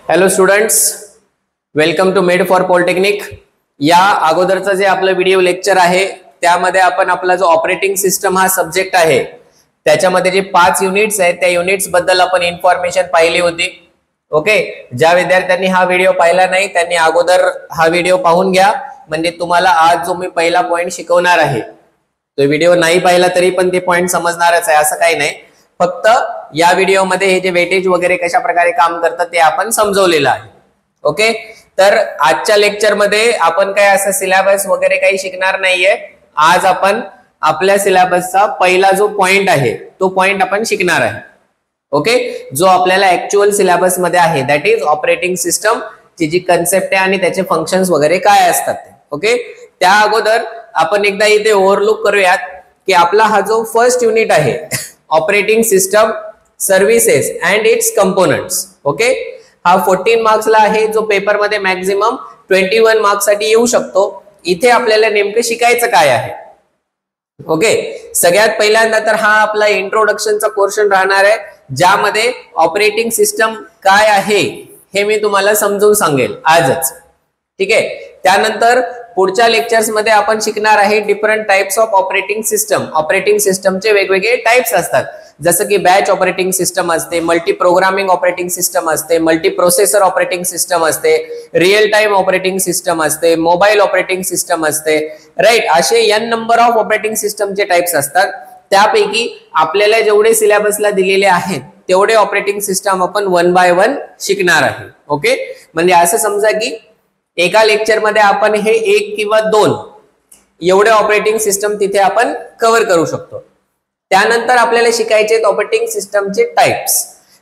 Hello students, welcome to made for polytechnic. या अगोदरचं जे आपलं व्हिडिओ लेक्चर आहे त्यामध्ये आपण आपला जो ऑपरेटिंग सिस्टम हा सब्जेक्ट आहे त्याच्यामध्ये जे 5 युनिट्स आहेत त्या युनिट्स बद्दल आपण इन्फॉर्मेशन पाहिली होती। ओके, ज्या विद्यार्थ्यांनी हा व्हिडिओ पाहिला नाही त्यांनी अगोदर हा व्हिडिओ पाहून घ्या, म्हणजे तुम्हाला आज जो मी पहिला पॉइंट शिकवणार आहे तो व्हिडिओ नाही पाहिला तरी पण ते पॉइंट समजणारच आहे, असं काही नाही। फक्त या व्हिडिओ मध्ये हे जे वेटेज वगैरे कशा प्रकारे काम करतात ते आपण समजवलेलं आहे। ओके, तर आजच्या लेक्चर मध्ये आपण काय असं सिलेबस वगैरे काही शिकणार नाहीये। आज आपण आपल्या सिलेबसचा पहिला जो पॉइंट आहे तो पॉइंट आपण शिकणार आहे। ओके, जो आपल्याला ऍक्च्युअल सिलेबस मध्ये आहे, दॅट इज ऑपरेटिंग सिस्टम ची जी कन्सेप्ट आहे आणि त्याचे फंक्शन्स वगैरे काय असतात ते। ओके, त्या अगोदर आपण एकदा इथे ओव्हरलुक करूयात की आपला हा जो फर्स्ट युनिट आहे operating system services and it's components, okay, हा 14 मार्क्सला आहे, जो पेपर मध्ये मॅक्झिमम 21 मार्क्स साठी येऊ शकतो। इथे आपल्याला नेमकं शिकायचं काय आहे? ओके, सगळ्यात पहिल्यांदा तर हा आपला इंट्रोडक्शनचा पोर्शन राहणार आहे, ज्यामध्ये ऑपरेटिंग सिस्टम काय आहे हे मी तुम्हाला समजून सांगेल आजच। ठीक आहे, त्यानंतर पुढच्या लेक्चर्स मध्ये आपण शिकणार आहे different types of operating system. Operating सिस्टमचे वेगवेगळे टाइप्स असतात, जसं की बॅच ऑपरेटिंग सिस्टम असते, मल्टी प्रोग्रामिंग ऑपरेटिंग सिस्टम असते, मल्टी प्रोसेसर ऑपरेटिंग सिस्टम असते, रिअल टाइम ऑपरेटिंग सिस्टम असते, मोबाईल ऑपरेटिंग सिस्टम असते, राईट। असे n नंबर ऑफ ऑपरेटिंग सिस्टमचे टाइप्स असतात। त्यापैकी आपल्याला जेवढे सिलेबसला दिलेले आहेत तेवढे ऑपरेटिंग सिस्टम आपण 1 बाय 1 शिकणार आहे। ओके, म्हणजे असं समजा की एका लेक्चर मध्ये आपण हे 1 किंवा 2 एवढे ऑपरेटिंग सिस्टम तिथे आपण कव्हर करू शकतो। त्यानंतर आपल्याला शिकायचे ऑपरेटिंग सिस्टमचे टाइप्स।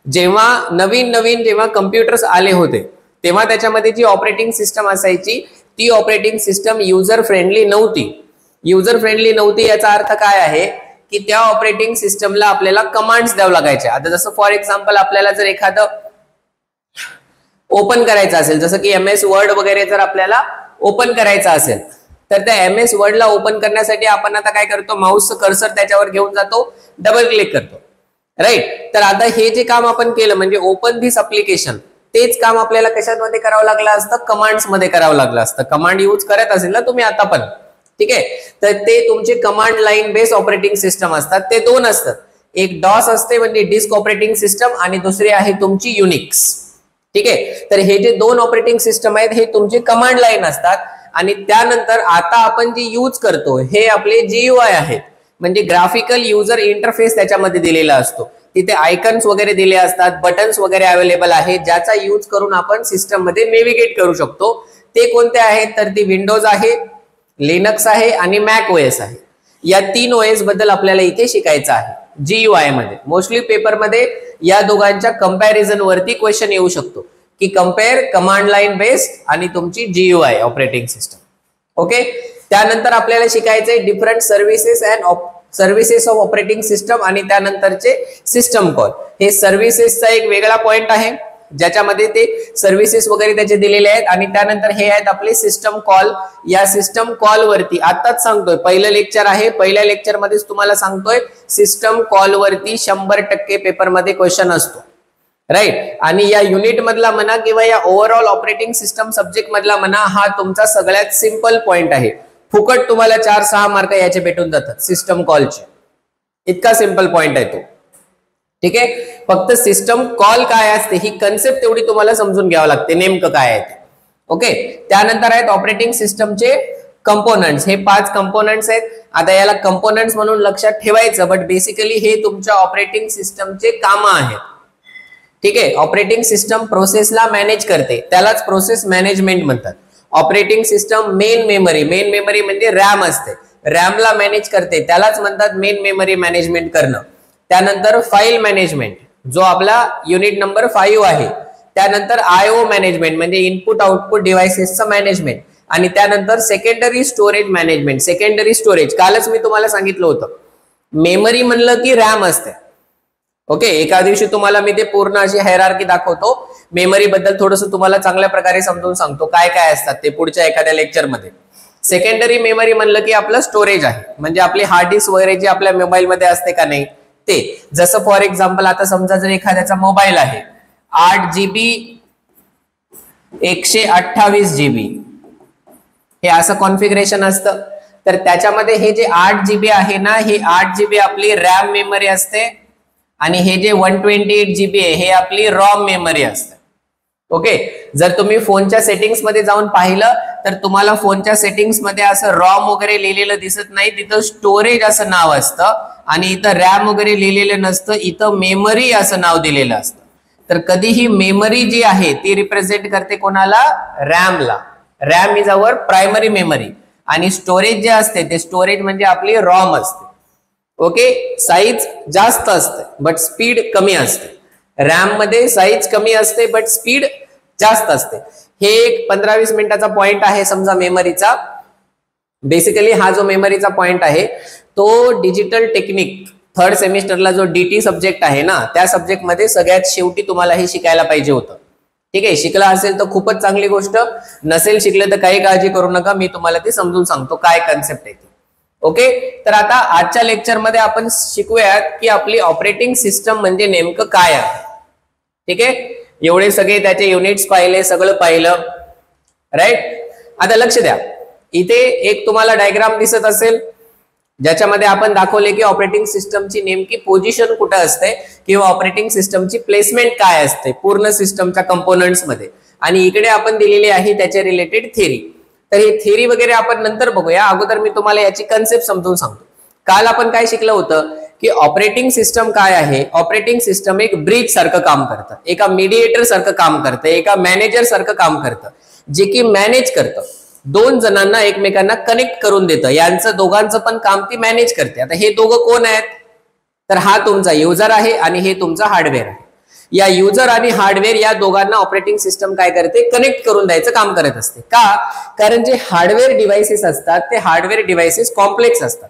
जेव्हा नवीन जेव्हा कम्प्युटर्स आले होते तेव्हा त्याच्यामध्ये जी ऑपरेटिंग सिस्टम असायची ती ऑपरेटिंग सिस्टम युजर फ्रेंडली नव्हती। युजर फ्रेंडली नव्हती याचा अर्थ काय आहे की त्या ऑपरेटिंग सिस्टमला आपल्याला कमांड्स द्यावं लागायचे। आता जसं फॉर एक्झाम्पल आपल्याला जर एखादं ओपन करायचं असेल, जसं की MS वर्ड वगैरे जर आपल्याला ओपन करायचं असेल तर त्या MS वर्डला ओपन करण्यासाठी आपण आता काय करतो, माऊसचं कर्सर त्याच्यावर घेऊन जातो, डबल क्लिक करतो, राईट। तर आता हे जे काम आपण केलं म्हणजे ओपन दिस ऍप्लिकेशन, तेच काम आपल्याला कशामध्ये करावं लागलं असतं, कमांड्स मध्ये करावं लागलं असतं। कमांड यूज करत असेल ना तुम्ही आता पण, ठीक आहे, तर ते तुमचे command line base operating system असतात। ते 2 असतात, एक डॉस असते म्हणजे डिस्क ऑपरेटिंग सिस्टम आणि दुसरी आहे तुमची युनिक्स। ठीक आहे, तर हे जे 2 ऑपरेटिंग सिस्टम आहेत हे तुमचे कमांड लाईन असतात। आणि त्यानंतर आता आपण जे यूज करतो हे आपले GUI आहेत, म्हणजे ग्राफिकल युजर इंटरफेस त्याच्यामध्ये दिलेला असतो। तिथे आयकन्स वगैरे दिले असतात, बटन्स वगैरे अवेलेबल आहेत, ज्याचा यूज करून आपण सिस्टम मध्ये नेव्हिगेट करू शकतो। ते कोणते आहेत तर ती विंडोज आहे, लिनक्स आहे आणि मॅक OS आहे। या 3 OS बद्दल आपल्याला इथे शिकायचं आहे GUI मध्ये। मोस्टली पेपर मध्ये या दोघांच्या कंपॅरिझन वरती क्वेश्चन येऊ शकतो की कंपेअर कमांड लाईन बेस्ड आणि तुमची GUI ऑपरेटिंग सिस्टम। ओके, त्यानंतर आपल्याला शिकायचंय different services and services of operating system आणि त्यानंतरचे सिस्टम कॉल। हे सर्व्हिसेसचा एक वेगळा पॉइंट आहे ज्याच्यामध्ये ते सर्व्हिसेस वगैरे त्याचे दिलेले आहेत आणि त्यानंतर हे आहेत आपले सिस्टम कॉल। या सिस्टम कॉल वरती आताच सांगतोय, पहिलं लेक्चर आहे, पहिल्या लेक्चर मध्येच तुम्हाला सांगतोय सिस्टम कॉल वरती 100% पेपर मध्ये क्वेश्चन असतो, राईट। आणि या युनिट मधला म्हणा किंवा या ओव्हरऑल ऑपरेटिंग सिस्टम सब्जेक्ट मधला म्हणा, हा तुमचा सगळ्यात सिंपल पॉइंट आहे। फुकट तुम्हाला 4-6 मार्क याचे भेटून जातात सिस्टम कॉलचे, इतका सिंपल पॉइंट आहे तो। ठीक आहे, फक्त सिस्टम कॉल काय असते ही कन्सेप्ट तेवढी तुम्हाला समजून घ्यावं लागते, नेमकं काय आहे ते। ओके, त्यानंतर आहेत ऑपरेटिंग सिस्टमचे कंपोनेंट्स। हे 5 कंपोनेंट्स आहेत। आता याला कंपोनेंट्स म्हणून लक्षात ठेवायचं, बट बेसिकली हे तुमच्या ऑपरेटिंग सिस्टमचे काम आहेत। ठीक आहे, ऑपरेटिंग सिस्टम प्रोसेसला मॅनेज करते, त्यालाच प्रोसेस मॅनेजमेंट म्हणतात। ऑपरेटिंग सिस्टम मेन मेमरी म्हणजे रॅम असते, रॅमला मॅनेज करते, त्यालाच म्हणतात मेन मेमरी मॅनेजमेंट करणं। त्यानंतर फाईल मॅनेजमेंट जो आपला युनिट नंबर 5 आहे, त्यानंतर IO मॅनेजमेंट म्हणजे इनपुट आउटपुट डिव्हाइसेसचं मॅनेजमेंट, आणि त्यानंतर secondary storage management. Secondary storage कालच मी तुम्हाला सांगितलं होतं, मेमरी म्हणलं की रॅम असते। ओके, एका दिवशी तुम्हाला मी ते पूर्ण अशी हायरार्की दाखवतो, मेमरी बद्दल थोडंसं तुम्हाला चांगल्या प्रकारे समजून सांगतो काय काय असतात ते पुढच्या एखाद्या लेक्चर मध्ये। सेकंडरी मेमरी म्हणलं की आपलं स्टोरेज आहे, म्हणजे आपली हार्ड डिस्क वगैरे जी आपल्या मोबाईल मध्ये असते का नाही ते। जसं फॉर एक्झाम्पल आता समजा जर एखाद्याचा मोबाईल आहे 8 GB 128 GB हे असं कॉन्फिगरेशन असतं. तर त्याच्यामध्ये हे जे 8 GB आहे ना, हे 8 GB आपली रॅम मेमरी असते आणि हे जे 128 GB आहे हे आपली रॉम मेमरी असते. ओके, जर तुम्ही फोनच्या सेटिंग्स मध्ये जाऊन पाहिलं तर तुम्हाला फोनच्या सेटिंग्स मध्ये असं रॉम वगैरे लिहिलेलं दिसत नाही, तिथं स्टोरेज असं नाव असतं आणि इथं रॅम वगैरे लिहिलेलं नसतं, इथं मेमरी असं नाव दिलेलं असतं. तर कधीही मेमरी जी आहे ती रिप्रेझेंट करते कोणाला? रॅमला. RAM is our primary memory आणि स्टोरेज जे असते ते स्टोरेज म्हणजे आपली रॉम असते. ओके, साईज जास्त असते बट स्पीड कमी असते. रॅम मध्ये साईज कमी असते बट स्पीड जास्त असते. हे एक 15-20 मिनिटाचा पॉइंट आहे समजा मेमरीचा. बेसिकली हा जो मेमरीचा पॉइंट आहे तो डिजिटल टेक्निक 3rd सेमिस्टरला जो DT सब्जेक्ट आहे ना, त्या सब्जेक्ट मध्ये सगळ्यात शेवटी तुम्हाला हे शिकायला पाहिजे होतं. ठीक आहे, शिकला असेल तर खूपच चांगली गोष्ट, नसेल शिकले तर काही काळजी करू नका, मी तुम्हाला ते समजून सांगतो काय कन्सेप्ट आहे ती. ओके, तर आता आजच्या लेक्चर मध्ये आपण शिकूयात की आपली ऑपरेटिंग सिस्टम म्हणजे नेमकं काय आहे. ठीक आहे, एवढे सगळे त्याचे युनिट्स पाहिले, सगळं पाहिलं, राईट. आता लक्ष द्या, इथे एक तुम्हाला डायग्राम दिसत असेल ज्याच्यामध्ये आपण दाखवले की ऑपरेटिंग सिस्टमची नेमकी पोझिशन कुठे असते किंवा ऑपरेटिंग सिस्टमची प्लेसमेंट काय असते पूर्ण सिस्टमच्या कंपोनंट्स मध्ये, आणि इकडे आपण दिलेली आहे त्याच्या रिलेटेड थेरी. तर ही थेरी वगैरे आपण नंतर बघूया, अगोदर मी तुम्हाला याची कन्सेप्ट समजून सांगतो. काल आपण काय शिकलं होतं की ऑपरेटिंग सिस्टम काय आहे. ऑपरेटिंग सिस्टम एक ब्रिज सारखं काम करतं, एका मीडिएटर सारखं काम करतं, एका मॅनेजर सारखं काम करतं, जे की मॅनेज करतं, दोन जणांना एकमेकांना कनेक्ट करून देतं. यांचं दोघांचं पण काम ती मॅनेज करते. आता हे दोघं कोण आहेत? तर हा तुमचा युजर आहे आणि हे तुमचा हार्डवेअर आहे. या युजर आणि हार्डवेअर या दोघांना ऑपरेटिंग सिस्टम काय करते? कनेक्ट करून द्यायचं काम करत असते. का? कारण जे हार्डवेअर डिव्हाइसेस असतात ते हार्डवेअर डिव्हाइसेस कॉम्प्लेक्स असतात.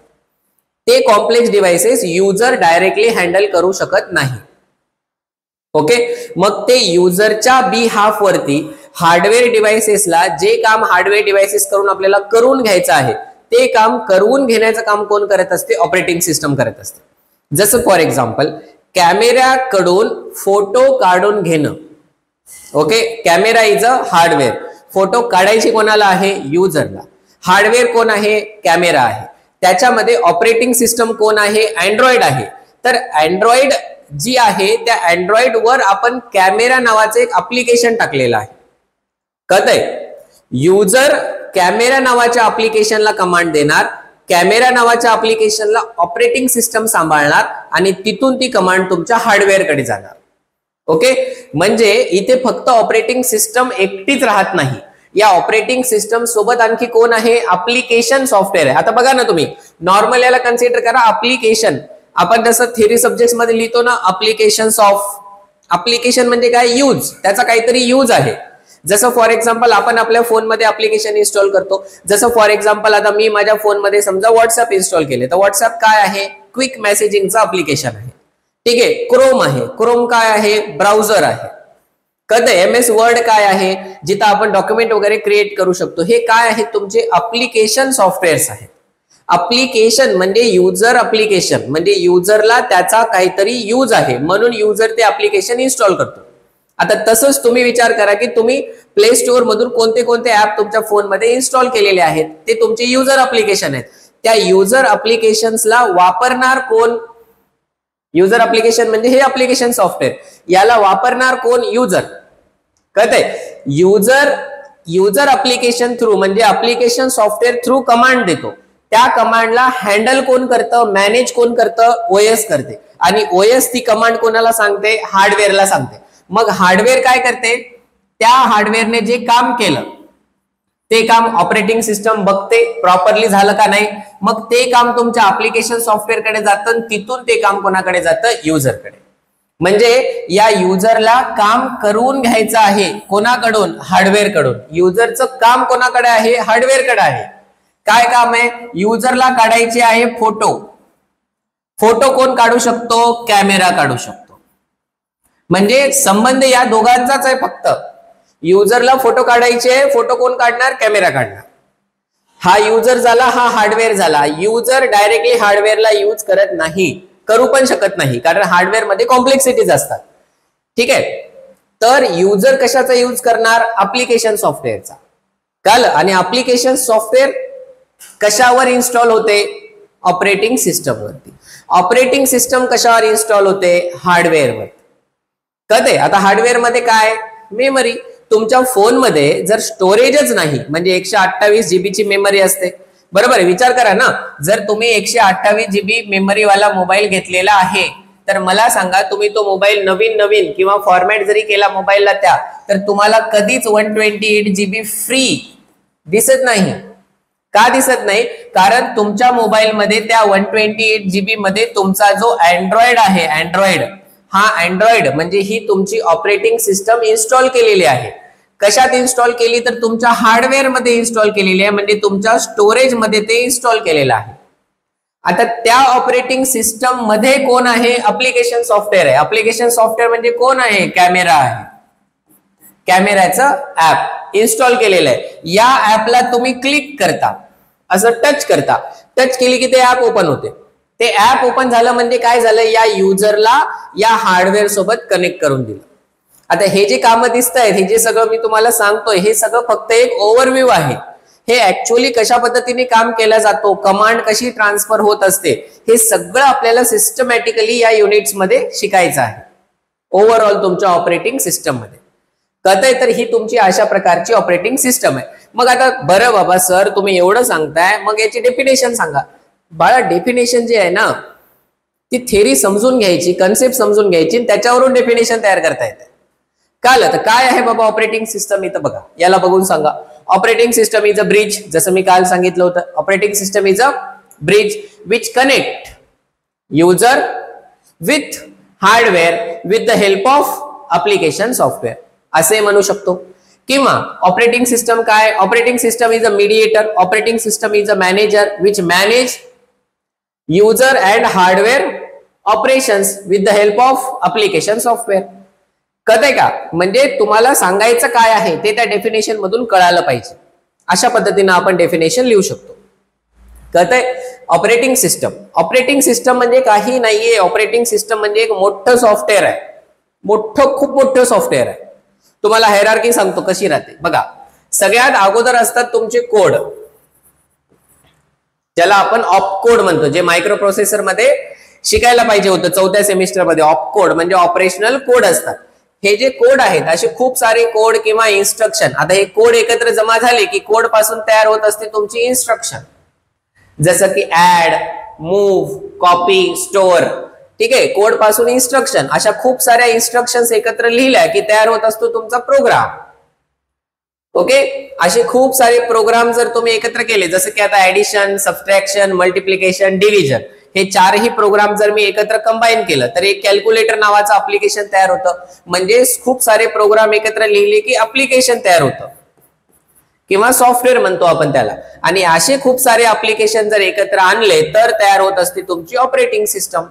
ते complex devices user directly handle करू शकत नाही. ओके, मग ते युजरच्या बिहाफ वरती हार्डवेअर डिव्हाइसेसला जे काम हार्डवेअर डिव्हाइसेस करून आपल्याला करून घ्यायचं आहे ते काम करून घेण्याचं काम कोण करत असते? ऑपरेटिंग सिस्टम करत असते. जसं फॉर एक्झाम्पल कॅमेऱ्याकडून फोटो काढून घेणं. Okay, camera is a hardware. Photo काढायची कोणाला आहे? युजरला. हार्डवेअर कोण आहे? कॅमेरा आहे. त्याच्यामध्ये ऑपरेटिंग सिस्टम कोण आहे? अँड्रॉइड आहे. तर अँड्रॉइड जी आहे त्या अँड्रॉइड वर आपण कॅमेरा नावाचं एक ऍप्लिकेशन टाकलेलं आहे. कळतंय? युजर कॅमेरा नावाच्या ऍप्लिकेशनला कमांड देणार, कॅमेरा नावाच्या ऍप्लिकेशनला ऑपरेटिंग सिस्टम सांभाळणार आणि तिथून ती कमांड तुमच्या हार्डवेअरकडे जाणार. ओके, म्हणजे इथे फक्त ऑपरेटिंग सिस्टम एकटीच राहत नाही, या ऑपरेटिंग सिस्टम सोबत आणखी कोण आहे? ऍप्लिकेशन सॉफ्टवेअर आहे. आता बघा ना, तुम्ही नॉर्मल याला कन्सिडर करा ऍप्लिकेशन. आपण जसं थेरी सब्जेक्ट मध्ये लिहितो ना, ऍप्लिकेशन्स ऑफ. ऍप्लिकेशन म्हणजे काय? यूज. त्याचा काहीतरी यूज आहे. जसं फॉर एक्झाम्पल आपण आपल्या फोनमध्ये ऍप्लिकेशन इन्स्टॉल करतो. जसं फॉर एक्झाम्पल आता मी माझ्या फोनमध्ये समजा व्हॉट्सअप इन्स्टॉल केले, तर व्हॉट्सअप काय आहे? क्विक मेसेजिंगचं ऍप्लिकेशन आहे. ठीक आहे, क्रोम आहे. क्रोम काय आहे? ब्राउझर आहे. कळतं? MS वर्ड काय आहे? जिथं आपण डॉक्युमेंट वगैरे क्रिएट करू शकतो. हे काय आहे? तुमचे ऍप्लिकेशन सॉफ्टवेअर्स आहेत. ऍप्लिकेशन म्हणजे युजर ऍप्लिकेशन, म्हणजे युजरला त्याचा काहीतरी यूज आहे म्हणून युजर ते ऍप्लिकेशन इन्स्टॉल करतो. आता तसंच तुम्ही विचार करा की तुम्ही प्ले स्टोअर मधून कोणते कोणते ऍप तुमच्या फोनमध्ये इन्स्टॉल केलेले आहेत, ते तुमचे युजर ऍप्लिकेशन आहेत. त्या युजर ऍप्लिकेशन्सला वापरणार कोण? युजर ऍप्लिकेशन म्हणजे हे ऍप्लिकेशन सॉफ्टवेअर, याला वापरणार कोण? युजर. कळतंय? युजर ऍप्लिकेशन थ्रू म्हणजे ऍप्लिकेशन सॉफ्टवेअर थ्रू कमांड देतो. त्या कमांडला हँडल कोण करतं? मॅनेज कोण करतं? OS करते. आणि OS ती कमांड कोणाला सांगते? हार्डवेअरला सांगते. मग हार्डवेअर काय करते? त्या हार्डवेअरने जे काम केलं ते काम ऑपरेटिंग सिस्टम बघते प्रॉपरली झालं का नाही. मग ते काम तुमच्या ऍप्लिकेशन सॉफ्टवेअरकडे जातं, तिथून ते काम कोणाकडे जातं? युजरकडे. म्हणजे या युजरला काम करून घ्यायचं आहे कोणाकडून? हार्डवेअर कडून. युजरचं काम कोणाकडे आहे? हार्डवेअरकडे आहे. काय काम आहे? युजरला काढायचे आहे फोटो. फोटो कोण काढू शकतो? कॅमेरा काढू शकतो. म्हणजे संबंध या दोघांचाच आहे फक्त. युजरला फोटो काढायचे, फोटो कोण काढणार? कॅमेरा काढणार. हा युजर झाला, हा हार्डवेअर झाला. युजर डायरेक्टली हार्डवेअरला यूज करत नाही, करू पण शकत नाही, कारण हार्डवेअर मध्ये कॉम्प्लेक्सिटीज असतात. ठीक आहे, तर युजर कशाचा यूज करणार? ऍप्लिकेशन सॉफ्टवेअरचा. कळलं? आणि ऍप्लिकेशन सॉफ्टवेअर कशावर इन्स्टॉल होते? ऑपरेटिंग सिस्टम वरती. ऑपरेटिंग सिस्टम कशावर इन्स्टॉल होते? हार्डवेअरवर. कळते? आता हार्डवेअर मध्ये काय? मेमरी. तुमच्या फोन मध्ये जर स्टोरेजच नाही, म्हणजे 128 GB ची मेमरी असते, बरोबर. विचार करा ना, जर तुम्ही 128 GB मेमरी वाला मोबाईल घेतलेला आहे, तर मला सांगा, तुम्ही तो मोबाईल नवीन किंवा फॉर्मॅट जरी केला मोबाईलला त्या, तर तुम्हाला कधीच 128 GB फ्री दिसत नाही. का दिसत नाही? कारण तुमच्या मोबाईल मध्ये त्या 128 GB मध्ये तुमचा जो अँड्रॉइड आहे, अँड्रॉइड म्हणजे ही तुमची ऑपरेटिंग सिस्टम इन्स्टॉल केलेली आहे. कशात इन्स्टॉल केली? तर तुमच्या हार्डवेअर मध्ये इन्स्टॉल केलेली आहे, म्हणजे तुमच्या स्टोरेज मध्ये ते इन्स्टॉल केलेलं आहे. आता त्या ऑपरेटिंग सिस्टम मध्ये कोण आहे? ऍप्लिकेशन सॉफ्टवेअर आहे. ऍप्लिकेशन सॉफ्टवेअर म्हणजे कोण आहे? कॅमेरा आहे. कॅमेराचं ऍप इन्स्टॉल केलेलं आहे. या ऍपला तुम्ही क्लिक करता, असं टच करता. टच केली की ते ऍप ओपन होते. ते ऍप ओपन झालं म्हणजे काय झालं? या युजरला या हार्डवेअर सोबत कनेक्ट करून दिलं. आता हे जे कामं दिसत आहेत, हे जे सगळं मी तुम्हाला सांगतोय, हे सगळं फक्त एक ओव्हरव्ह्यू आहे. हे ऍक्च्युअली कशा पद्धतीने काम केला जातो, कमांड कशी ट्रान्सफर होत असते, हे सगळं आपल्याला सिस्टमॅटिकली या युनिट्स मध्ये शिकायचं आहे. ओव्हरऑल तुमच्या ऑपरेटिंग सिस्टम मध्ये कळतंय? तर ही तुमची अशा प्रकारची ऑपरेटिंग सिस्टम आहे. मग आता बरं बाबा सर, तुम्ही एवढं सांगताय, मग याची डेफिनेशन सांगा. बाळा, डेफिनेशन जे आहे ना, ती थेरी समजून घ्यायची, कन्सेप्ट समजून घ्यायची, त्याच्यावरून डेफिनेशन तयार करता येते. कळलं? तर काय आहे बाबा ऑपरेटिंग सिस्टम? इथं बघा, याला बघून सांगा. Operating system is a bridge. जसं मी काल सांगितलं होतं, operating system is a bridge which connect user with hardware with the help of application software, असे म्हणू शकतो. किंवा ऑपरेटिंग सिस्टम काय? Operating system is a mediator. Operating system is a manager which manage user and hardware operations with the help of application software. कळतंय का? म्हणजे तुम्हाला सांगायचं काय आहे ते त्या डेफिनेशन मधून कळालं पाहिजे. अशा पद्धतीने आपण डेफिनेशन लिहू शकतो. कळतंय? Operating system. ऑपरेटिंग सिस्टम म्हणजे काही नाहीये. ऑपरेटिंग सिस्टम म्हणजे एक मोठं सॉफ्टवेअर आहे. खूप मोठं सॉफ्टवेअर आहे. तुम्हाला हायरार्की सांगतो कशी राहते बघा. सगळ्यात अगोदर असतात तुमचे कोड, ज्याला आपण ऑपकोड म्हणतो, जे मायक्रो प्रोसेसर मध्ये शिकायला पाहिजे होतं 4थ्या सेमिस्टर मध्ये. ऑपकोड म्हणजे ऑपरेशनल कोड असतात. हे जे कोड आहेत, असे खूप सारे कोड किंवा इन्स्ट्रक्शन. आता हे कोड एकत्र जमा झाले की कोड पासून तयार होत असते तुमची इन्स्ट्रक्शन, जसं की ऍड, मूव्ह, कॉपी, स्टोअर. ठीक आहे? कोड पासून इन्स्ट्रक्शन, अशा खूप साऱ्या इन्स्ट्रक्शन्स एकत्र लिहिल्या की तयार होत असतो तुमचा प्रोग्राम. ओके? असे खूप सारे प्रोग्राम जर तुम्ही एकत्र केले, जसं की आता ऍडिशन, सबट्रॅक्शन, मल्टिप्लिकेशन, डिव्हिजन, हे चारही प्रोग्राम जर मी एकत्र कंबाईन केलं तर एक कॅल्क्युलेटर नावाचं ऍप्लिकेशन तयार होतं. म्हणजे खूप सारे प्रोग्राम एकत्र लिहिले की ऍप्लिकेशन तयार होतं, किंवा सॉफ्टवेअर म्हणतो आपण त्याला. आणि असे खूप सारे ऍप्लिकेशन जर एकत्र आणले तर तयार होत असते तुमची ऑपरेटिंग सिस्टम,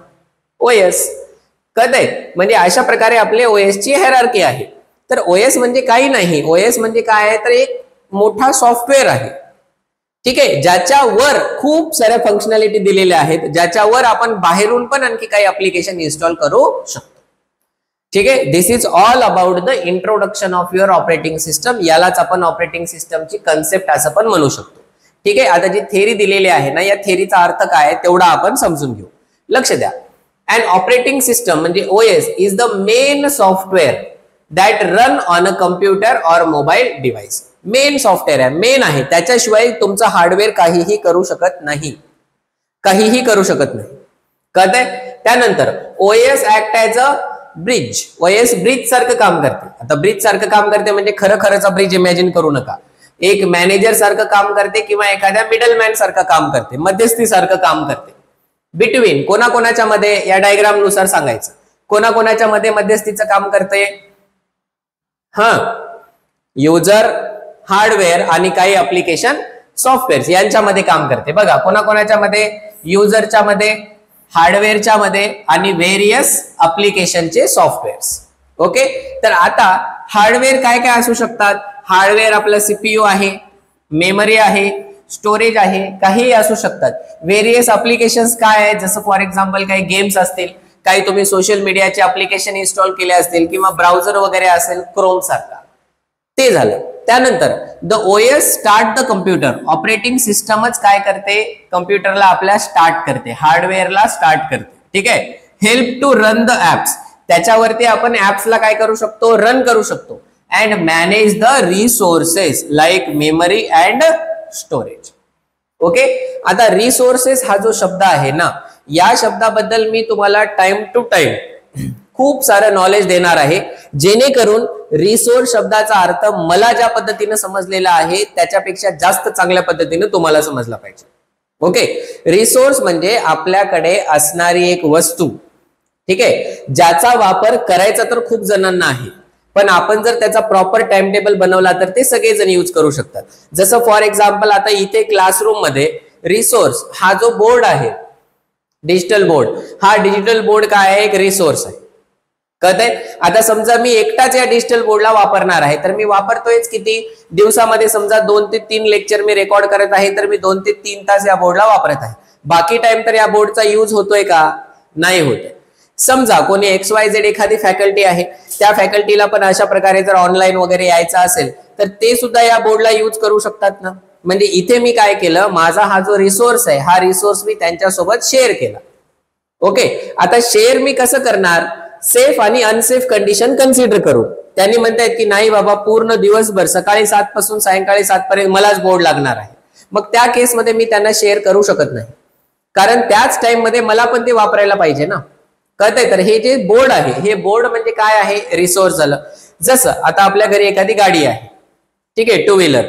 ओएस. कळतंय? म्हणजे अशा प्रकारे आपले ओएस ची हायरार्की आहे. तर ओएस म्हणजे काही नाही. ओएस म्हणजे काय आहे? तर एक मोठा सॉफ्टवेअर आहे. ठीक आहे? ज्याच्यावर खूप साऱ्या फंक्शनॅलिटी दिलेल्या आहेत, ज्याच्यावर आपण बाहेरून पण आणखी काही ऍप्लिकेशन इन्स्टॉल करू शकतो. ठीक आहे? This is all about the introduction of your operating system. यालाच आपण ऑपरेटिंग सिस्टमची कन्सेप्ट असं पण म्हणू शकतो. ठीक आहे? आता जी थेरी दिलेली आहे ना, या थेरीचा अर्थ काय तेवढा आपण समजून घेऊ. लक्ष द्या. An operating system म्हणजे OS is the main software that run on a computer or mobile device. Main software आहे, मेन आहे. त्याच्याशिवाय तुमचं हार्डवेअर काहीही करू शकत नाही, काहीही करू शकत नाही. कळतंय? त्यानंतर OS act as a bridge. OS bridge सारखं काम करते. आता ब्रिज सारखं काम करते म्हणजे खरंच ब्रिज इमॅजिन करू नका. एक मॅनेजर सारखं काम करते किंवा एखाद्या मिडलमॅन सारखं काम करते, मध्यस्थी सारखं काम करते. बिटवीन कोणाकोणाच्या मध्ये या डायग्राम नुसार सांगायचं, कोणाकोणाच्या मध्ये मध्यस्थीचं काम करते? युजर, हार्डवेअर आणि काही ऍप्लिकेशन सॉफ्टवेअर यांच्यामध्ये काम करते. बघा, कोणाकोणाच्या मध्ये? युजरच्या मध्ये, हार्डवेअरच्या मध्ये आणि व्हेरियस ऍप्लिकेशनचे सॉफ्टवेअर्स. ओके? तर आता हार्डवेअर काय काय असू शकतात? हार्डवेअर आपलं सीपीयू आहे, मेमरी आहे, स्टोरेज आहे, काही असू शकतात. व्हेरियस ऍप्लिकेशन्स काय आहेत? जसं फॉर एक्झाम्पल काही गेम्स असतील, काही तुम्ही सोशल मीडियाचे ऍप्लिकेशन इन्स्टॉल केले असतील किंवा ब्राउझर वगैरे असेल क्रोम सारखा, ते झालं. त्यानंतर the OS start the computer, operating सिस्टमच काय करते, कम्प्युटरला आपल्या स्टार्ट करते, हार्डवेअरला स्टार्ट करते. ठीक आहे. Help to run the apps, त्याच्यावरती आपण ऍप्सला काय करू शकतो, रन करू शकतो. And manage the resources like memory and storage. Okay. आता रिसोर्सेस हा जो शब्द आहे ना, या शब्दाबद्दल मी तुम्हाला टाइम टू टाइम खूप सारं नॉलेज देणार आहे, जेणेकरून रिसोर्स शब्दाचा अर्थ मला ज्या पद्धतीने समजलेला आहे त्याच्यापेक्षा जास्त चांगल्या पद्धतीने तुम्हाला समजला पाहिजे. ओके. रिसोर्स म्हणजे आपल्याकडे असणारी एक वस्तू, ठीक आहे, ज्याचा वापर करायचा तर खूप जणांना आहे, पण आपण जर त्याचा प्रॉपर टाइम टेबल बनवला तर ते सगळेजण यूज करू शकतात. जसं फॉर एक्झाम्पल आता इथे क्लासरूम मध्ये रिसोर्स हा जो बोर्ड आहे, डिजिटल बोर्ड, हा डिजिटल बोर्ड काय आहे, एक रिसोर्स आहे. कळतंय. आता समजा मी एकटाच या डिजिटल बोर्डला वापरणार आहे, तर मी वापरतोयच किती दिवसामध्ये, समजा 2 ते 3 लेक्चर मी रेकॉर्ड करत आहे, तर मी 2 ते 3 तास या बोर्डला वापरत आहे. बाकी टाइम तर या बोर्डचा यूज होतोय का, नाही होत. समजा कोणी XYZ एखादी फॅकल्टी आहे, त्या फॅकल्टीला पण अशा प्रकारे जर ऑनलाईन वगैरे यायचं असेल तर ते सुद्धा या बोर्डला यूज करू शकतात ना. म्हणजे इथे मी काय केलं, माझा हा जो रिसोर्स आहे, हा रिसोर्स मी त्यांच्यासोबत शेअर केला. ओके. आता शेअर मी कसं करणार, सेफ आणि अनसेफ कंडिशन कन्सिडर करू. त्यांनी म्हणतायत की नाही बाबा, पूर्ण दिवसभर सकाळी 7 पासून सायंकाळी 7 पर्यंत मलाच बोर्ड लागणार आहे. मग त्या केसमध्ये मी त्यांना शेअर करू शकत नाही, कारण त्याच टाइम मध्ये मला पण ते वापरायला पाहिजे ना. कळतंय. तर हे जे बोर्ड आहे, हे बोर्ड म्हणजे काय आहे, रिसोर्स झालं. जसं आता आपल्या घरी एखादी गाडी आहे, ठीक आहे, 2 व्हीलर.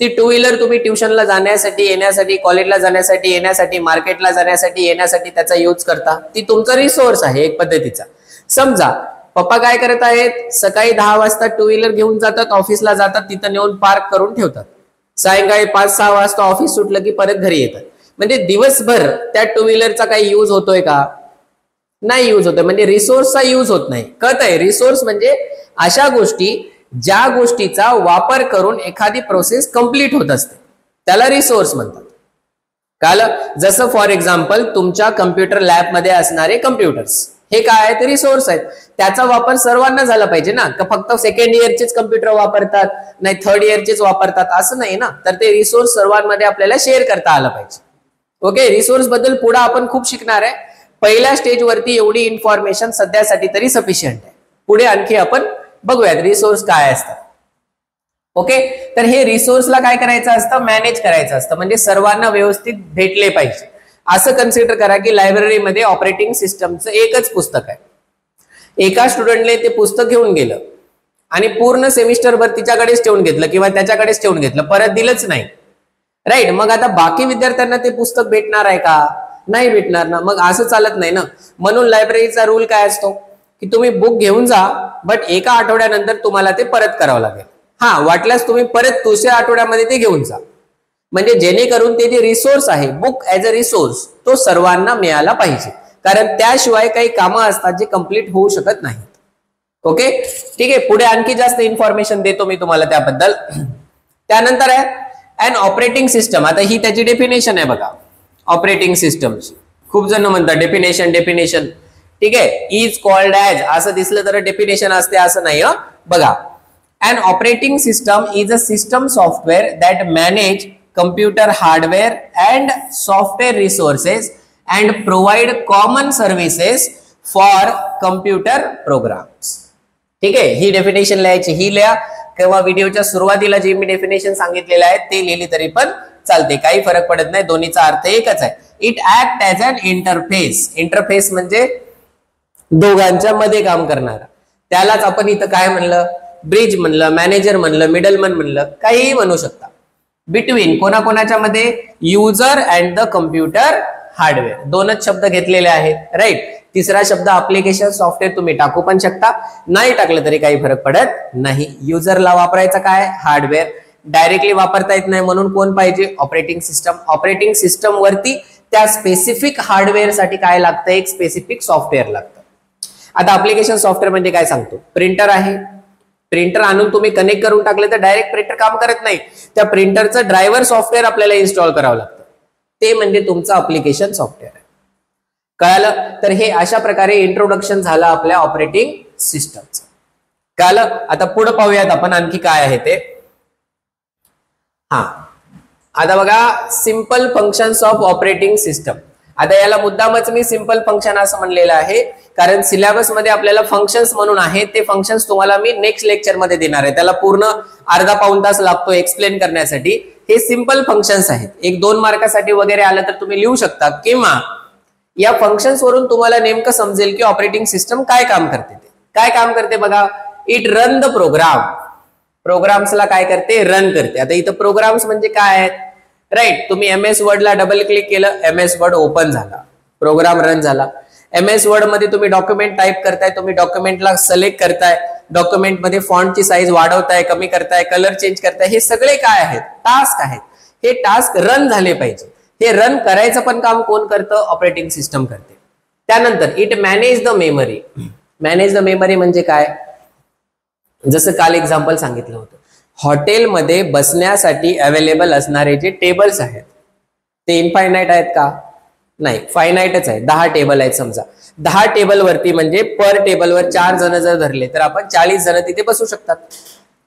ती 2 व्हीलर तुम्ही ट्युशनला जाण्यासाठी, येण्यासाठी, कॉलेजला जाण्यासाठी, येण्यासाठी, मार्केटला जाण्यासाठी, येण्यासाठी त्याचा यूज करता. ती तुमचा रिसोर्स आहे एक पद्धतीचा. समजा पप्पा काय करत आहेत, सकाळी 10 वाजता 2 व्हीलर घेऊन जातात, ऑफिसला जातात, तिथं नेऊन पार्क करून ठेवतात. सायंकाळी 5-6 वाजता ऑफिस सुटलं की परत घरी येतात. म्हणजे दिवसभर त्या 2 व्हीलरचा काही यूज होतोय का, नाही यूज होतोय. म्हणजे रिसोर्सचा यूज होत नाही. कळतंय. रिसोर्स म्हणजे अशा गोष्टी ज्या गोष्टीचा वापर करून एखादी प्रोसेस कंप्लीट होत असते, त्याला रिसोर्स म्हणतात. कळलं. जसं फॉर एक्झाम्पल तुमच्या कम्प्युटर लॅब मध्ये असणारे कम्प्युटर्स, हे काय आहेत, रिसोर्स आहेत. त्याचा वापर सर्वांना झाला पाहिजे ना, का फक्त सेकंड इयरचेच कम्प्युटर वापरतात, नाही 3rd इयरचेच वापरतात, असं नाही ना. तर ते रिसोर्स सर्वांमध्ये आपल्याला शेअर करता आलं पाहिजे. ओके. रिसोर्स बद्दल पुढे आपण खूप शिकणार आहे. पहिल्या स्टेजवरती एवढी इन्फॉर्मेशन सध्यासाठी तरी सफिशियंट आहे. पुढे आणखी आपण बघूयात रिसोर्स काय असतात. ओके. तर हे रिसोर्सला काय करायचं असतं, मॅनेज करायचं असतं. म्हणजे सर्वांना व्यवस्थित भेटले पाहिजे. असं कन्सिडर करा की लायब्ररीमध्ये ऑपरेटिंग सिस्टमचं एकच पुस्तक आहे. एका स्टुडंटने ते पुस्तक घेऊन गेलं आणि पूर्ण सेमिस्टरभर तिच्याकडेच ठेवून घेतलं किंवा त्याच्याकडेच ठेवून घेतलं, परत दिलंच नाही. राईट. मग आता बाकी विद्यार्थ्यांना ते पुस्तक भेटणार आहे का, नाही भेटणार ना. मग असं चालत नाही ना. म्हणून लायब्ररीचा रूल काय असतो की तुम्ही बुक घेऊन जा, बट एका आठवड्यानंतर तुम्हाला ते परत करावं लागेल. हा, वाटल्यास तुम्ही परत दुसऱ्या आठवड्यामध्ये ते घेऊन जा, म्हणजे जेणेकरून ते जे रिसोर्स आहे, बुक ऍज अ रिसोर्स, तो सर्वांना मिळाला पाहिजे. कारण त्याशिवाय काही कामं असतात जे कंप्लीट होऊ शकत नाहीत. ओके. ठीक आहे. पुढे आणखी जास्त इन्फॉर्मेशन देतो मी तुम्हाला त्याबद्दल. त्यानंतर आहे अन ऑपरेटिंग सिस्टम. आता ही त्याची डेफिनेशन आहे बघा, ऑपरेटिंग सिस्टमची. खूप जण म्हणतात डेफिनेशन, ठीक आहे, इज कॉल्ड ॲज, असं दिसलं तर डेफिनेशन असते असं नाही. बघा, an operating system is a system software that manage computer hardware and software resources and provide common services for computer programs. ठीक आहे. ही डेफिनेशन लिहायची, ही लिहा किंवा व्हिडिओच्या सुरुवातीला जी मी डेफिनेशन सांगितलेलं आहे ते लिहिली तरी पण चालते, काही फरक पडत नाही, दोन्हीचा अर्थ एकच आहे. It act as an interface. Interface म्हणजे दोघांच्या मध्ये काम करणारा. त्यालाच आपण इथं काय म्हणलं, ब्रिज म्हणलं, मॅनेजर म्हणलं, मिडलमन म्हणलं, काहीही म्हणू शकता. बिटवीन कोणाकोणाच्या मध्ये, user and the computer hardware, दोनच शब्द घेतलेले आहेत. राईट. तिसरा शब्द ऍप्लिकेशन सॉफ्टवेअर तुम्ही टाकू पण शकता, नाही टाकलं तरी काही फरक पडत नाही. युजरला वापरायचं काय, हार्डवेअर. डायरेक्टली वापरता येत नाही म्हणून कोण पाहिजे, ऑपरेटिंग सिस्टम. ऑपरेटिंग सिस्टम वरती त्या स्पेसिफिक हार्डवेअर साठी काय लागतं, एक स्पेसिफिक सॉफ्टवेअर लागतं. आता ऍप्लिकेशन सॉफ्टवेअर म्हणजे काय सांगतो, प्रिंटर आहे, प्रिंटर आणून तुम्ही कनेक्ट करून टाकले तर डायरेक्ट प्रिंटर काम करत नाही, त्या प्रिंटरचं ड्रायव्हर सॉफ्टवेअर आपल्याला इन्स्टॉल करावं लागतं, ते म्हणजे तुमचं ऍप्लिकेशन सॉफ्टवेअर आहे. कळालं? तर हे अशा प्रकारे इंट्रोडक्शन झालं आपल्या ऑपरेटिंग सिस्टमचं. कळालं? आता पुढे पाहूयात आपण आणखी काय आहे ते. आता बघा, simple functions of operating system. आता याला मुद्दामच मी सिंपल फंक्शन असं म्हणलेलं आहे, कारण सिलेबस मध्ये आपल्याला फंक्शन्स म्हणून आहे, ते फंक्शन्स तुम्हाला मी नेक्स्ट लेक्चर मध्ये देणार आहे. त्याला पूर्ण अर्धा पाऊण तास लागतो एक्सप्लेन करण्यासाठी. हे सिंपल फंक्शन्स आहेत. 1-2 मार्कासाठी वगैरे आलं तर तुम्ही लिहू शकता, किंवा या फंक्शन्स वरून तुम्हाला नेमकं समजेल की ऑपरेटिंग सिस्टम काय काम करते. ते काय काम करते बघा. It run the program. प्रोग्राम्सला काय करते, रन करते. आता इथं प्रोग्राम्स म्हणजे काय आहेत, राईट. तुम्ही MS वर्डला डबल क्लिक केलं, MS वर्ड ओपन झाला, प्रोग्राम रन झाला. MS वर्ड मध्ये तुम्ही डॉक्युमेंट टाईप करताय, तुम्ही डॉक्युमेंटला सिलेक्ट करताय, डॉक्युमेंट मध्ये फॉन्टची साईज वाढवताय, कमी करताय, कलर चेंज करताय. हे सगळे काय आहेत, टास्क आहेत. हे टास्क रन झाले पाहिजे. हे रन करायचं पण काम कोण करतं, ऑपरेटिंग सिस्टम करते. त्यानंतर it manage the memory. Manage the memory म्हणजे काय, जसं काल एक्झाम्पल सांगितलं होतं, हॉटेलमध्ये बसण्यासाठी अवेलेबल असणारे जे टेबल्स आहेत ते इनफायनाईट आहेत का, नाही, फायनाईटच आहे. 10 टेबल आहेत समजा. 10 टेबल वरती म्हणजे पर टेबलवर 4 जण जर धरले तर आपण 40 जण तिथे बसू शकतात.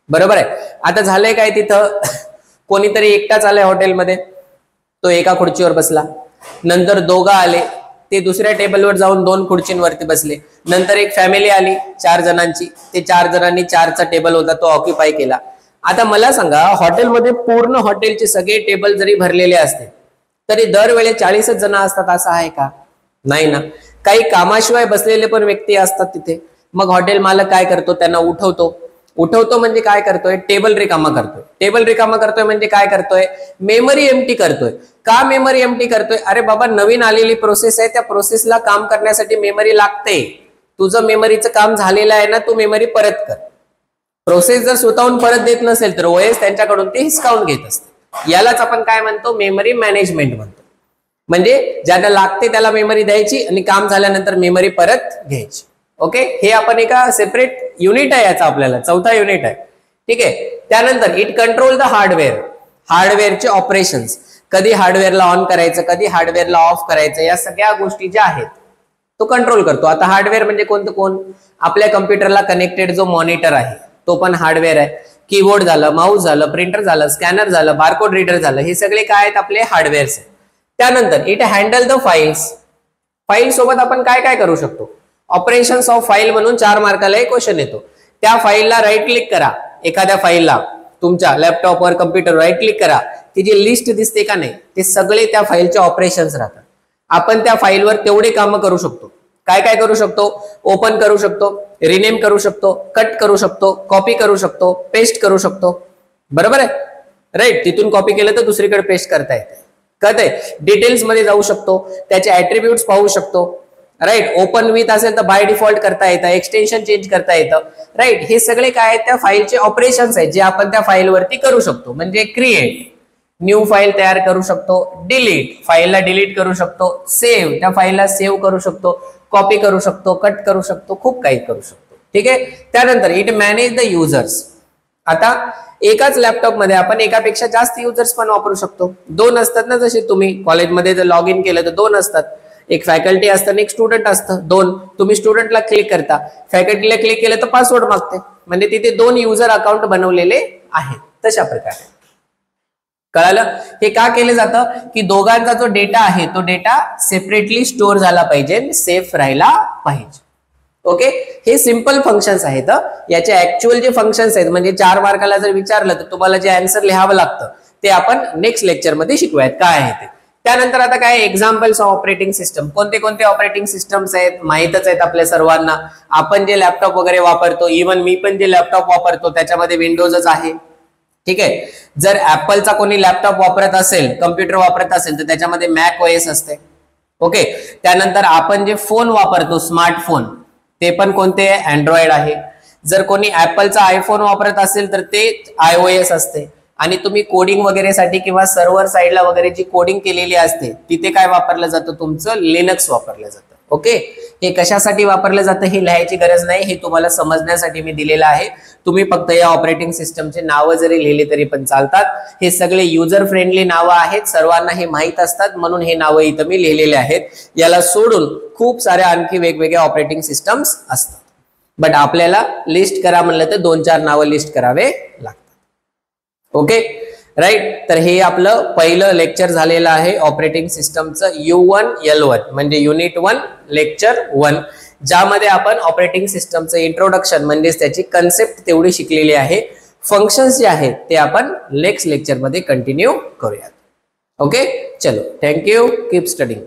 बरोबर आहे. आता झालंय काय, तिथं कोणीतरी एकटाच आलाय हॉटेलमध्ये, तो एका खुर्चीवर बसला. नंतर दोघं आले, ते दुसऱ्या टेबलवर जाऊन 2 खुर्चींवरती बसले. नंतर एक फॅमिली आली 4 जणांची, ते 4 जणांनी 4चा टेबल होता तो ऑक्युपाय केला. आता मला सांगा, हॉटेलमध्ये पूर्ण हॉटेलचे सगळे टेबल जरी भरलेले असते तरी दरवेळी 40च जण असतात असं आहे का, नाही ना. काही कामाशिवाय बसलेले पण व्यक्ती असतात तिथे. मग हॉटेल मालक काय करतो, त्यांना उठवतो म्हणजे काय करतोय, टेबल रिकामा करतोय. टेबल रिकामा करतोय म्हणजे काय करतोय, मेमरी एम्प्टी करतोय. का मेमरी एम्प्टी करतोय, अरे बाबा नवीन आलेली प्रोसेस आहे, त्या प्रोसेसला काम करण्यासाठी मेमरी लागते. तुझं मेमरीचं काम झालेलं आहे ना, तू मेमरी परत कर. प्रोसेस जर स्वतःहून परत देत नसेल तर OS त्यांच्याकडून ते हिसकावून घेत असते. यालाच आपण काय म्हणतो, मेमरी मॅनेजमेंट म्हणतो. म्हणजे ज्याला लागते त्याला मेमरी द्यायची आणि काम झाल्यानंतर मेमरी परत घ्यायची. ओके, हे आपण एका सेपरेट युनिट आहे याचा, आपल्याला 4था युनिट आहे. ठीक आहे. त्यानंतर इट कंट्रोल द हार्डवेअर. हार्डवेअरचे ऑपरेशन्स, कधी हार्डवेअरला ऑन करायचं, कधी हार्डवेअरला ऑफ करायचं, या सगळ्या गोष्टी ज्या आहेत तो कंट्रोल करतो. आता हार्डवेअर म्हणजे कोण, आपल्या कम्प्युटरला कनेक्टेड जो मॉनिटर आहे तो पण हार्डवेअर आहे. कीबोर्ड झालं, माऊस झालं, प्रिंटर झालं, स्कॅनर झालं, बारकोड रीडर झालं, हे सगळे काय आहेत, आपले हार्डवेअर्स आहेत. त्यानंतर it handle the files. File सोबत आपण काय काय करू शकतो, ऑपरेशन्स ऑफ फाईल म्हणून 4 मार्काला एक क्वेश्चन येतो. त्या फाईलला राईट क्लिक करा, एखाद्या फाईलला तुमच्या लॅपटॉपवर, कम्प्युटर राईट क्लिक करा, ती जी लिस्ट दिसते का नाही, ते सगळे त्या फाईलचे ऑपरेशन्स राहतात. आपण त्या फाईलवर तेवढे कामं करू शकतो. काय काय करू शकतो, ओपन करू शकतो, रिनेम करू शकतो, कट करू शकतो, कॉपी करू शकतो, पेस्ट करू शकतो. बरोबर आहे, राईट. तिथून कॉपी केलं तर दुसरीकडे पेस्ट करता येते. कळतंय. डिटेल्स मध्ये जाऊ शकतो, त्याचे ऍट्रिब्यूट्स पाहू शकतो, राईट. ओपन विथ असेल तर बाय डिफॉल्ट करता येतं, एक्सटेन्शन चेंज करता येतं, राईट. हे सगळे काय आहेत, त्या फाईलचे ऑपरेशन्स आहेत जे आपण त्या फाईलवरती करू शकतो. म्हणजे क्रिएट, न्यू फाईल तयार करू शकतो, डिलीट, फाईलला डिलीट करू शकतो, सेव्ह, त्या फाईलला सेव्ह करू शकतो, कॉपी करू शकतो, कट करू शकतो, खूप काही करू शकतो. ठीक आहे. त्यानंतर इट मॅनेज द युजर्स. आता एकाच लॅपटॉप मध्ये आपण एकापेक्षा जास्त युजर्स पण वापरू शकतो. 2 असतात ना, जसे तुम्ही कॉलेजमध्ये जर लॉग इन केलं तर 2 असतात. एक फॅकल्टी असतं, एक स्टुडंट असतं. 2, तुम्ही स्टुडंटला क्लिक करता, फॅकल्टीला क्लिक केलं तर पासवर्ड मागते, म्हणजे तिथे 2 युजर अकाउंट बनवलेले आहेत. तशा प्रकारे कळालं. हे का केलं जातं की दोघांचा जो डेटा आहे तो डेटा सेपरेटली स्टोअर झाला पाहिजे, सेफ राहायला पाहिजे. ओके, हे सिंपल फंक्शन्स आहेत. याचे ऍक्च्युअल जे फंक्शन्स आहेत, म्हणजे 4 मार्काला जर विचारलं तर तुम्हाला जे आन्सर लिहावं लागतं ते आपण नेक्स्ट लेक्चर मध्ये शिकूयात काय आहे ते. त्यानंतर आता काय एक्झाम्पल्स ऑफ ऑपरेटिंग सिस्टम. कोणते कोणते ऑपरेटिंग सिस्टम्स आहेत माहितच आहेत आपल्या सर्वांना. आपण जे लॅपटॉप वगैरे वापरतो, इव्हन मी पण जे लॅपटॉप वापरतो त्याच्यामध्ये विंडोजच आहे. ठीक आहे. जर ऍपलचा कोणी लॅपटॉप वापरत असेल, कम्प्युटर वापरत असेल तर त्याच्यामध्ये मॅक OS असते. ओके. त्यानंतर आपण जे फोन वापरतो स्मार्टफोन ते पण कोणते अँड्रॉइड आहे. जर कोणी ऍपलचा आयफोन वापरत असेल तर ते iOS असते. आणि तुम्ही कोडिंग वगैरे साठी किंवा सर्व्हर साइडला वगैरे जी कोडिंग केलेली असते तिथे काय वापरलं जातं, तुमचं लिनक्स वापरलं जातं. ओके, हे कशासाठी वापरलं जातं हे लिहायची गरज नाही, हे तुम्हाला समजण्यासाठी मी दिलेलं आहे. तुम्ही फक्त या ऑपरेटिंग सिस्टमचे नावं जरी लिहिली तरी पण चालतात. हे सगळे युजर फ्रेंडली नावं आहेत, सर्वांना हे माहीत असतात म्हणून हे नावं इथं मी लिहिलेले आहेत. याला सोडून खूप साऱ्या आणखी वेगवेगळ्या ऑपरेटिंग सिस्टम्स असतात, बट आपल्याला लिस्ट करा म्हणलं तर 2-4 नावं लिस्ट करावे लागतात. Okay right. तर हे आपलं पहिलं लेक्चर झालेलं आहे ऑपरेटिंग सिस्टमचं U1 L1 म्हणजे युनिट 1 लेक्चर 1, ज्यामध्ये आपण ऑपरेटिंग सिस्टमचं इंट्रोडक्शन म्हणजे त्याची कन्सेप्ट तेवढी शिकलेली आहे. फंक्शन्स जे आहेत ते आपण नेक्स्ट लेक्चर मध्ये कंटिन्यू करूयात. ओके, चलो, थँक्यू, कीप स्टडिंग.